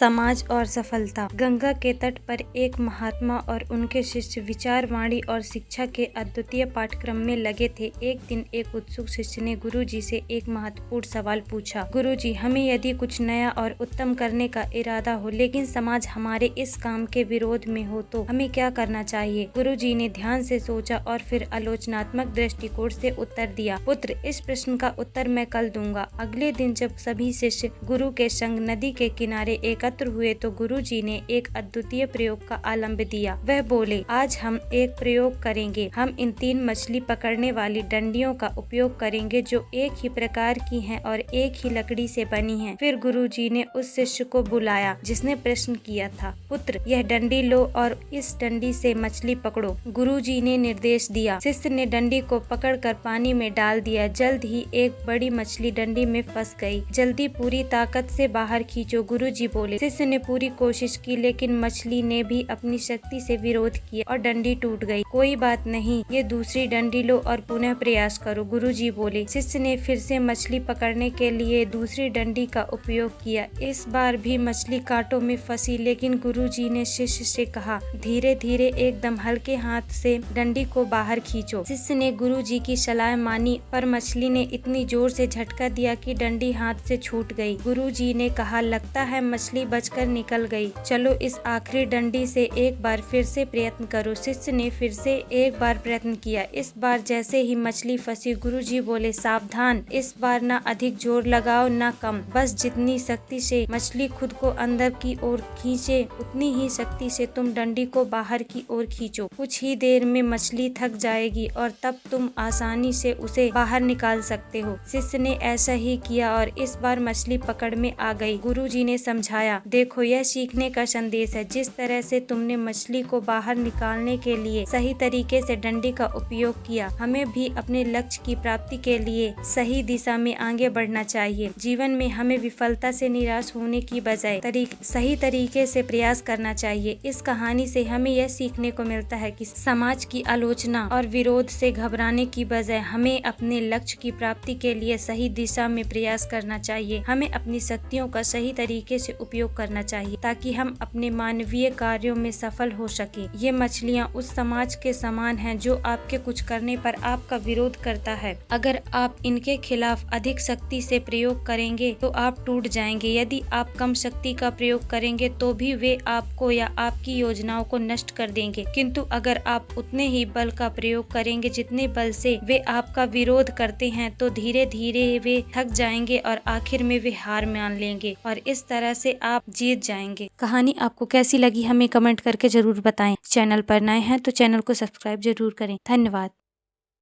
समाज और सफलता। गंगा के तट पर एक महात्मा और उनके शिष्य विचार, वाणी और शिक्षा के अद्वितीय पाठ्यक्रम में लगे थे। एक दिन एक उत्सुक शिष्य ने गुरुजी से एक महत्वपूर्ण सवाल पूछा। गुरुजी, हमें यदि कुछ नया और उत्तम करने का इरादा हो, लेकिन समाज हमारे इस काम के विरोध में हो, तो हमें क्या करना चाहिए? गुरुजी ने ध्यान से सोचा और फिर आलोचनात्मक दृष्टिकोण से उत्तर दिया। पुत्र, इस प्रश्न का उत्तर मैं कल दूंगा। अगले दिन जब सभी शिष्य गुरु के संग नदी के किनारे एकत्र हुए तो गुरुजी ने एक अद्वितीय प्रयोग का आलम्ब दिया। वह बोले, आज हम एक प्रयोग करेंगे। हम इन 3 मछली पकड़ने वाली डंडियों का उपयोग करेंगे जो एक ही प्रकार की हैं और एक ही लकड़ी से बनी हैं। फिर गुरुजी ने उस शिष्य को बुलाया जिसने प्रश्न किया था। पुत्र, यह डंडी लो और इस डंडी से मछली पकड़ो। गुरुजी ने निर्देश दिया। शिष्य ने डंडी को पकड़कर पानी में डाल दिया। जल्द ही एक बड़ी मछली डंडी में फंस गई। जल्दी पूरी ताकत से बाहर खींचो, गुरुजी बोले। शिष्य ने पूरी कोशिश की, लेकिन मछली ने भी अपनी शक्ति से विरोध किया और डंडी टूट गई। कोई बात नहीं, ये दूसरी डंडी लो और पुनः प्रयास करो, गुरुजी बोले। शिष्य ने फिर से मछली पकड़ने के लिए दूसरी डंडी का उपयोग किया। इस बार भी मछली कांटों में फंसी, लेकिन गुरुजी ने शिष्य से कहा, धीरे धीरे एकदम हल्के हाथ से डंडी को बाहर खींचो। शिष्य ने गुरुजी की सलाह मानी, पर मछली ने इतनी जोर से झटका दिया कि डंडी हाथ से छूट गई। गुरुजी ने कहा, लगता है मछली बचकर निकल गई। चलो इस आखिरी डंडी से एक बार फिर से प्रयत्न करो। शिष्य ने फिर से एक बार प्रयत्न किया। इस बार जैसे ही मछली फंसी, गुरुजी बोले, सावधान, इस बार ना अधिक जोर लगाओ ना कम। बस जितनी शक्ति से मछली खुद को अंदर की ओर खींचे, उतनी ही शक्ति से तुम डंडी को बाहर की ओर खींचो। कुछ ही देर में मछली थक जाएगी और तब तुम आसानी से उसे बाहर निकाल सकते हो। शिष्य ने ऐसा ही किया और इस बार मछली पकड़ में आ गई। गुरुजी ने समझाया, देखो यह सीखने का संदेश है। जिस तरह से तुमने मछली को बाहर निकालने के लिए सही तरीके से डंडी का उपयोग किया, हमें भी अपने लक्ष्य की प्राप्ति के लिए सही दिशा में आगे बढ़ना चाहिए। जीवन में हमें विफलता से निराश होने की बजाय सही तरीके से प्रयास करना चाहिए। इस कहानी से हमें यह सीखने को मिलता है कि समाज की आलोचना और विरोध से घबराने की बजाय हमें अपने लक्ष्य की प्राप्ति के लिए सही दिशा में प्रयास करना चाहिए। हमें अपनी शक्तियों का सही तरीके से उपयोग करना चाहिए ताकि हम अपने मानवीय कार्यों में सफल हो सके। ये मछलियाँ उस समाज के समान हैं जो आपके कुछ करने पर आपका विरोध करता है। अगर आप इनके खिलाफ अधिक शक्ति से प्रयोग करेंगे तो आप टूट जाएंगे। यदि आप कम शक्ति का प्रयोग करेंगे तो भी वे आपको या आपकी योजनाओं को नष्ट कर देंगे। किंतु अगर आप उतने ही बल का प्रयोग करेंगे जितने बल से वे आपका विरोध करते हैं, तो धीरे धीरे वे थक जाएंगे और आखिर में वे हार मान लेंगे और इस तरह से आप जीत जाएंगे। कहानी आपको कैसी लगी हमें कमेंट करके जरूर बताएं। चैनल पर नए हैं तो चैनल को सब्सक्राइब जरूर करें। धन्यवाद।